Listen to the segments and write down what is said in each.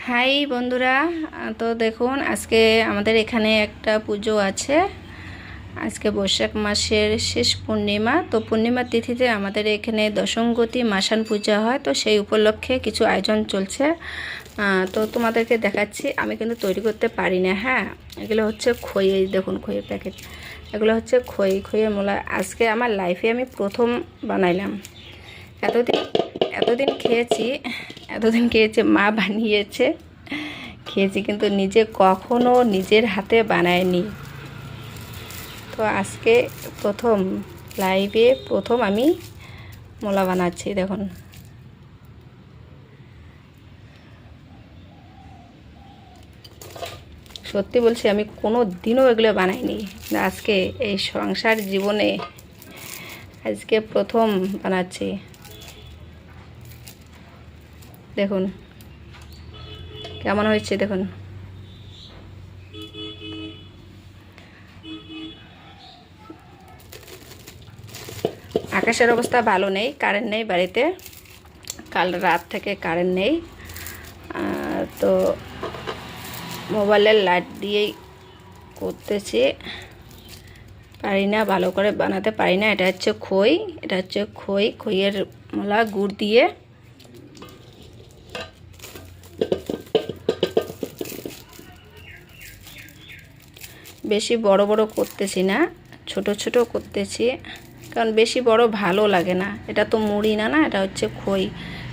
High বন্ধুরা, তো দেখুন আজকে আমাদের এখানে একটা পুজো আছে। আজকে বৈশাখ মাসের শেষ পূর্ণিমা। তো পূর্ণিমা তিথিতে আমাদের এখানে দশমগতি মাসান পূজা হয়। তো সেই উপলক্ষে কিছু আয়োজন চলছে। তো তোমাদেরকে দেখাচ্ছি। আমি কিন্তু তৈরি করতে পারি না। হ্যাঁ, এগুলো হচ্ছে খই। দেখুন খইয়ের প্যাকেট, এগুলো হচ্ছে খইয়ের মোলা। আজকে আমার লাইফে আমি প্রথম বানাইলাম। এতদিন এতদিন খেয়েছি মা বানিয়েছে, খেয়েছি, কিন্তু নিজে কখনো নিজের হাতে বানায়নি। তো আজকে প্রথম লাইভে প্রথম আমি মোলা বানাচ্ছি। দেখুন, সত্যি বলছি আমি কোনো দিনও এগুলো বানাইনি। আজকে এই সংসার জীবনে আজকে প্রথম বানাচ্ছি। দেখুন কেমন হয়েছে, দেখুন। আকাশের অবস্থা ভালো নেই, কারেন্ট নেই বাড়িতে, কাল রাত থেকে কারেন্ট নেই। তো মোবাইলের লাইট দিয়েই করতেছি, পারি না, ভালো করে বানাতে পারি না। এটা হচ্ছে খইয়ের মোলা গুড় দিয়ে। বেশি বড় বড় করতেছি না, ছোট ছোট করতেছি, কারণ বেশি বড় ভালো লাগে না। এটা তো মুড়ি না, এটা হচ্ছে খই,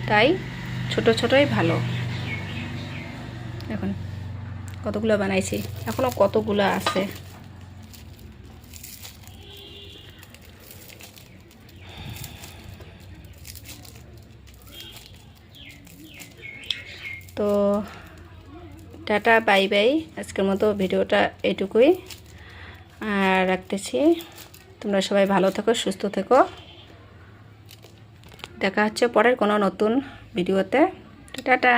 তাই ছোট ছোটই ভালো। এখন কতগুলো বানাইছি, এখনও কতগুলো আছে। তো টাটা বাই বাই, আজকের মতো ভিডিওটা এটুকুই আর রাখতেছি। তোমরা সবাই ভালো থেকো, সুস্থ থেকো। দেখা হচ্ছে পরের কোনো নতুন ভিডিওতে। টাটা।